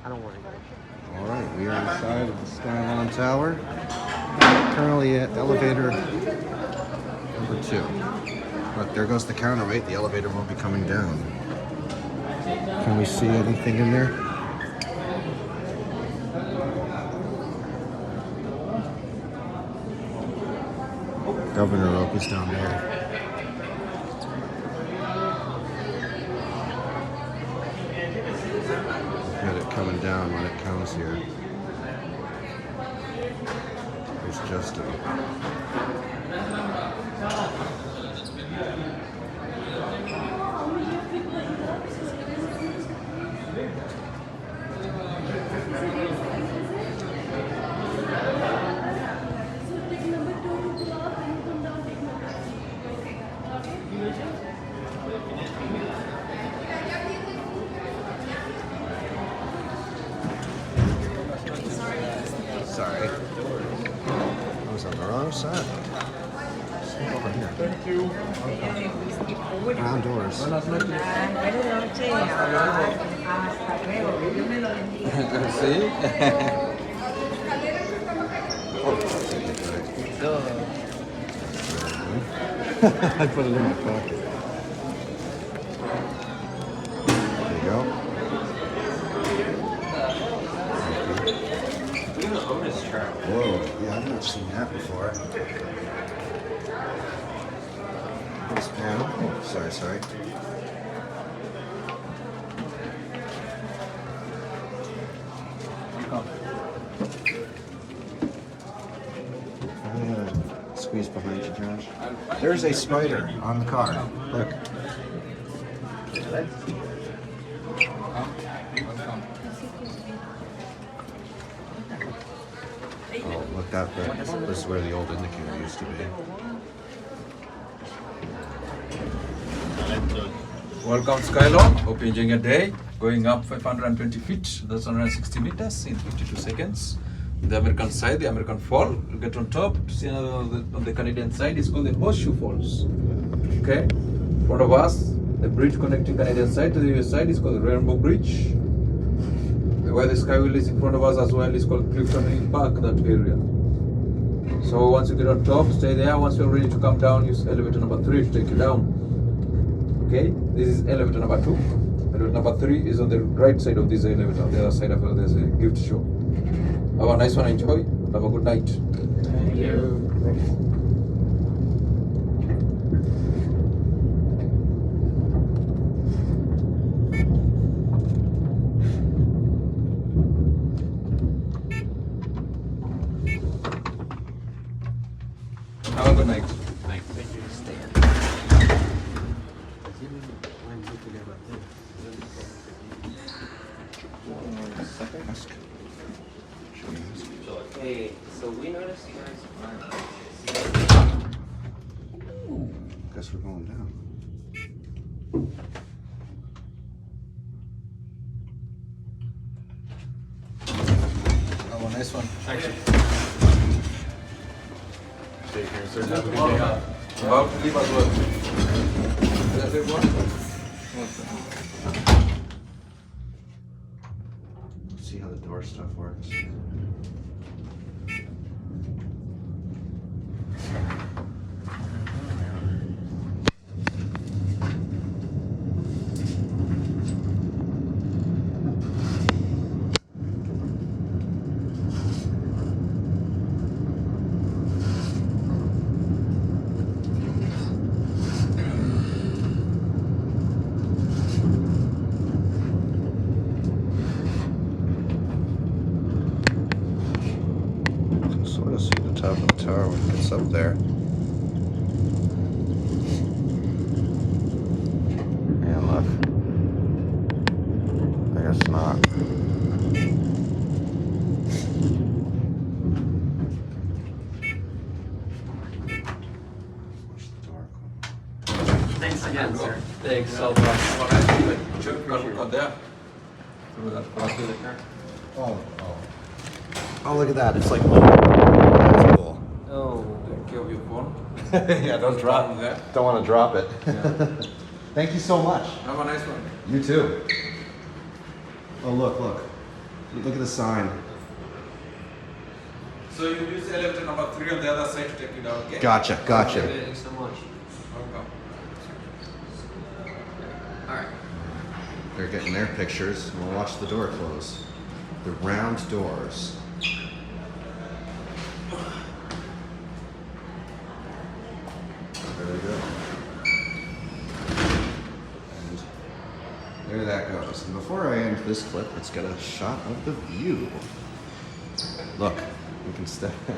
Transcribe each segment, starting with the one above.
I don't worry. All right, we are inside of the Skylon Tower. Currently at elevator number 2. But there goes the counterweight. The elevator will be coming down. Can we see anything in there? Governor Otis down there. Got it coming down when it comes here. There's Justin. Sorry. I was on the wrong side. Stay over here. Thank you. Round doors. Buenas noches. ¿Sí? I put it in my pocket. There you go. Otis truck. Whoa, yeah, I've not seen that before. This panel. Oh, sorry. Squeeze behind you, Josh. There's a spider on the car. Look. Oh, look, this is where the old indicator used to be. Welcome Skylon. Hope you're enjoying your day. Going up 520 feet, that's 160 meters in 52 seconds. The American side, the American Fall. We'll get on top to see another on the Canadian side. It's called the Horseshoe Falls. Okay, in front of us, the bridge connecting Canadian side to the US side is called the Rainbow Bridge. Where the Skywheel is in front of us as well is called Clifton Park, that area. So once you get on top, stay there. Once you're ready to come down, use elevator number 3 to take you down. Okay, this is elevator number 2. Elevator number 3 is on the right side of this elevator. On the other side of it, there's a gift shop. Have a nice one, enjoy. Have a good night. Thank you. Have a good night. Thank you. Hey, so we noticed you guys Guess we're going down. Have a nice one. Thank you. Take care, sir. Have a good day. About to leave as well. That's it, one? Let's see how the door stuff works. Sort of see the top of the tower when it gets up there. And look. I guess not. Watch the door close. Thanks again, sir. Thanks so much. Check got there. Through that part. Oh. Oh, look at that. It's like, that's cool. Oh. Take care of your phone. Yeah, don't drop There. Don't want to drop it. Yeah. Thank you so much. Have a nice one. You too. Oh, look. Look at the sign. So you use elevator number 3 on the other side to take it out, okay? Gotcha. Thanks so much. Welcome. Alright. They're getting their pictures. And we'll watch the door close. The round doors. There we go. And there that goes. And before I end this clip, let's get a shot of the view. Look, we can step. I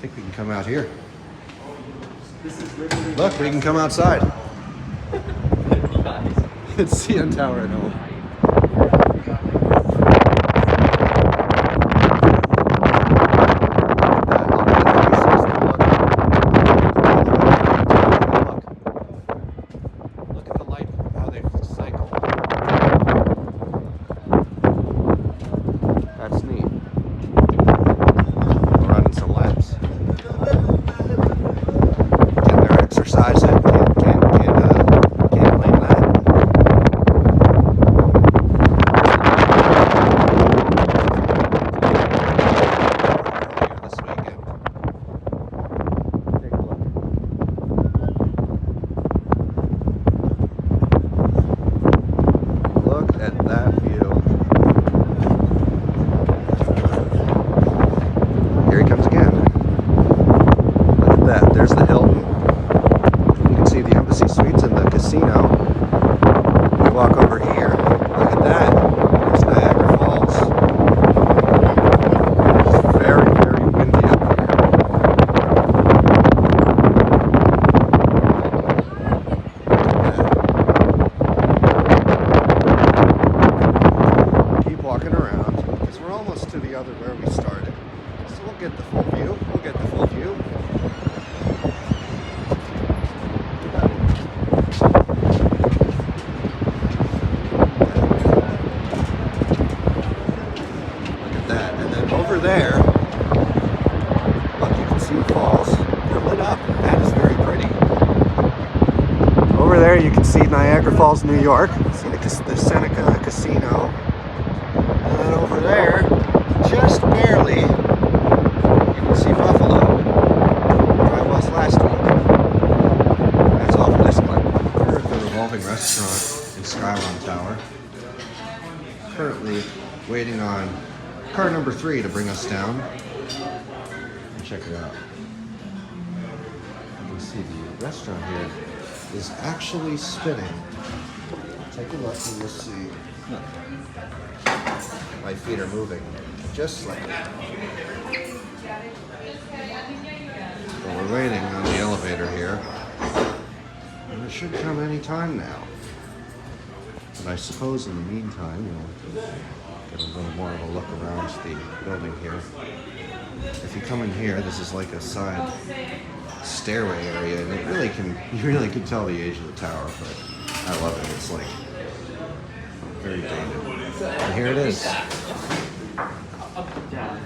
think we can come out here. This is literally Look, we can come outside. It's CN Tower at home. Look at the light, how they cycle. That's neat. We're running some laps. Getting their exercise in. Can't blame that. This weekend. Take a look. Look at that view. Here he comes again. Look at that. There's the Hilton. You can see the Embassy Suites and the casino. We walk over here. Look at that. There's Niagara Falls. It's very, very windy up here. Keep walking around because we're almost to the other where we started. So we'll get the full view. Look at that. And then over there, look, you can see the falls. They're lit up. That is very pretty. Over there, you can see Niagara Falls, New York. See the Seneca Casino. And then over there, just barely, you can see Buffalo, where I was last week. That's all for this clip. We're at the Revolving restaurant in Skylon Tower. Currently waiting on car number 3 to bring us down. And check it out. You can see the restaurant here is actually spinning. Take a look and you'll see. My feet are moving just slightly. Well, we're waiting on the elevator here. And it should come any time now. But I suppose in the meantime, we'll get a little more of a look around the building here. If you come in here, this is like a side stairway area, and you really can tell the age of the tower, but I love it. It's like very dated. And here it is. Up, down.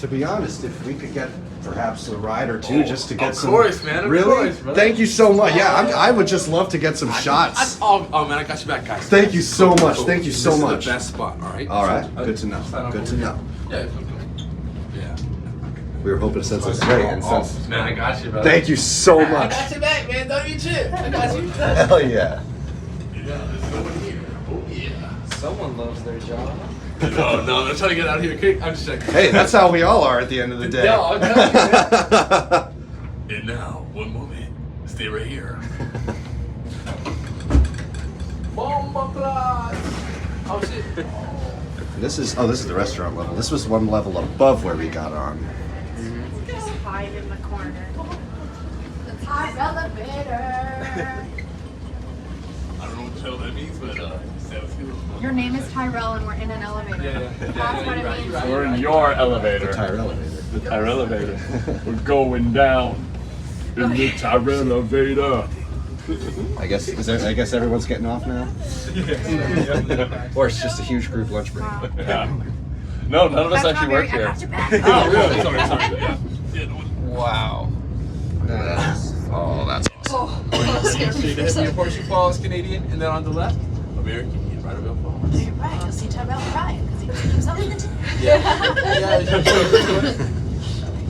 to be honest, if we could get perhaps a ride or two just to get of some. course, man. Of Really? course, brother. Thank you so much. Yeah, I would just love to get some shots. Oh man, I got you back, guys. Thank you so Cool, much. cool. Thank you so This much. Is the best spot. All right. All right. So, Good to know. sign off Good over to here. know. Yeah. Yeah. We were hoping to send some great and since. Man, I got you, brother. Thank you so I much. got you back, man. Don't you trip. I got you. Hell yeah. Yeah, there's no one here. Oh yeah. Someone loves their job. No, I'm trying to get out of here quick. I'm just checking. Hey, that's how we all are at the end of the day. Yeah, I'm telling you. And now, one moment. Stay right here. Bomba class. Oh shit. This is the restaurant level. This was one level above where we got on. Just hide in the corner. The top elevator. I don't know what the hell that means, but sounds good. Your name is Tyrell and we're in an elevator. That's what it means. We're in your elevator. Tire elevator. The tire elevator. We're going down in the tire elevator. I guess everyone's getting off now. Or it's just a huge group lunch break. Wow. Yeah. No, none of us That's actually not work very- I here. got your back. Oh, really? Sorry. Yeah. Wow. That's awesome. Straight ahead, Horseshoe Falls, Canadian, and then on the left, American, right about Falls. You're right. You'll see Tyrell crying because he keeps up with it. Yeah.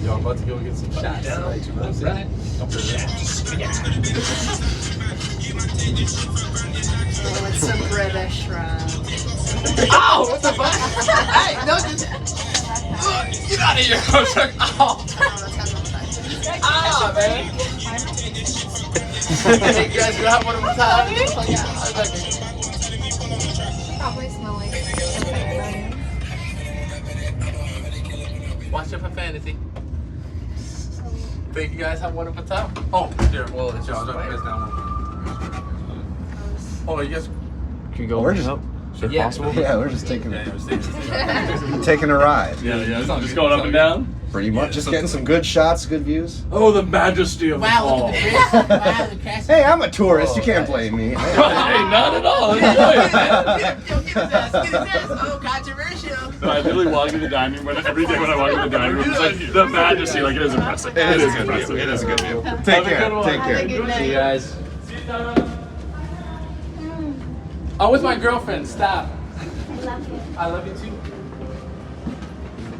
Y'all about to go get some shots. Right? You know what I'm saying? Oh, it's some British rum. Ow! What the fuck? Hey, no, just. Get out of here! I was like, ow! Ah, man! Hey, you guys, gonna have one of them times? Probably smell like Watch out for fantasy. Think you guys have one of a time? Oh, here, well, it's y'all. Don't you guys now. Oh, you guys. Can you go We're just- up? Is it Yeah. possible? Yeah, we're just taking Yeah, yeah, taking a ride. Yeah, it's not just going up and down. Pretty much, just getting some good shots, good views. Oh, the majesty of the fall. Wow, the cast. Hey, I'm a tourist. You can't blame me. Hey, not at all. Enjoy it, man. Get his ass, get his ass. Oh, controversial. So I literally walk in the dining room every day when I walk in the dining room. It's like the majesty, like it is impressive. It is a good impressive. view. It is a good view. Have Take a care. good one. Take Have a care. good night. See you guys. I'm with my girlfriend. Stop. I love you. I love you too.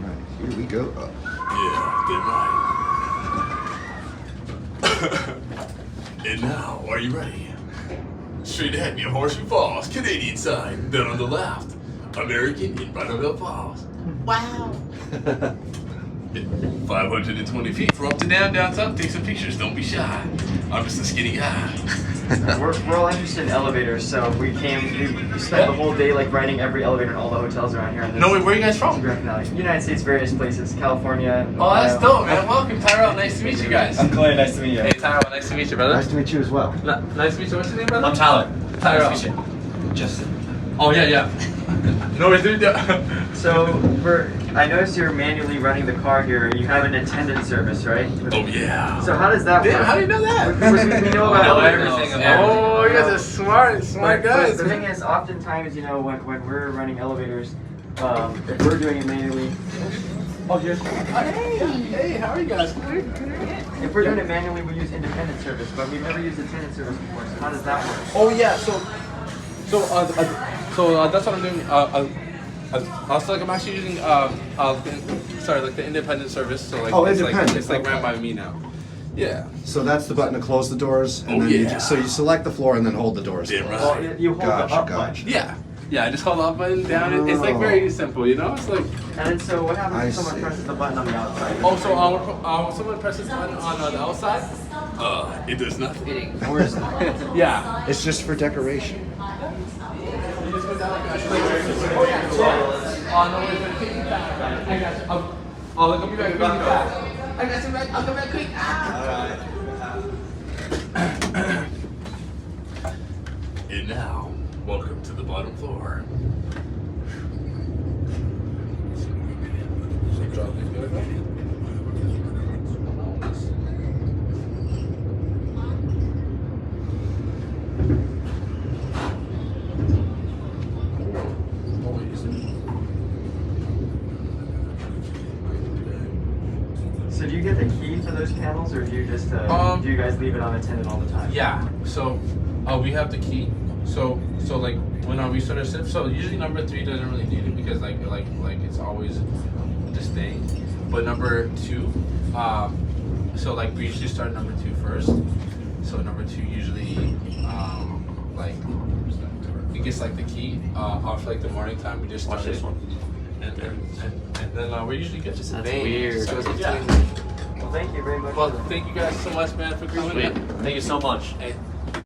Alright, here we go. Yeah, good night. And now, are you ready? Straight ahead near Horseshoe Falls, Canadian side. Then on the left, American in Bonneville Falls. Wow. 520 feet from up to down, downtown. Take some pictures. Don't be shy. I'm just a skinny guy. We're all interested in elevators, so we spent the whole day like riding every elevator in all the hotels around here. No, wait, where are you guys from? Grand Finale. United States, various places, California. Oh, that's Ohio. dope, man. Welcome, Tyrell. Nice to meet you guys. I'm Clay. Nice to meet you. Hey, Tyrell. Nice to meet you, brother. Nice to meet you as well. Nice to meet you. What's your name, brother? I'm Tyler. Tyrell. Nice to meet you. Justin. Oh, yeah. No, it's dude. So, I noticed you're manually running the car here. You have an attendant service, right? Oh, yeah. So how does that Damn, work? how do you know that? We know about elevators. Oh, you guys are smart But guys. the thing is, oftentimes, when we're running elevators, if we're doing it manually, Oh, yes. Hey, how are you guys? if we're doing it manually, we use independent service, but we've never used attendant service before. So how does that work? Oh, yeah. So that's what I'm doing. I'm actually using like the independent service. So like Oh, it's independent, like it's like ran okay. by me now. Yeah. So that's the button to close the doors, and Oh, then yeah. so you select the floor and then hold the doors Damn closed. right. Well, you hold the Gotcha, up gotcha. button. Yeah. Yeah. I just hold up button down. It's like very simple, you know. It's like And then so what happens I if someone see. presses the button on the outside? when someone presses the button on the outside, it does nothing. Or is it? Yeah. It's just for decoration. You just go down like that. Oh yeah. Oh no, wait, but take me back. I got you. I'll be back. Take me back. I got you back. I'll come back quick. And now, welcome to the bottom floor. signals, or do you just do you guys leave it unattended all the time? Yeah. So we have the key. So like when we start our shift, so usually number 3 doesn't really need it because like it's always this thing. But number 2, so like we usually start number 2 first. So number 2 usually like it gets like the key off like the morning time. We just start Watch this it. one. And then we're usually good. That's Bang. weird. So, yeah. Well, thank you very much. Well, thank you guys so much, man, for coming Sweet. in. Thank you so much. Hey,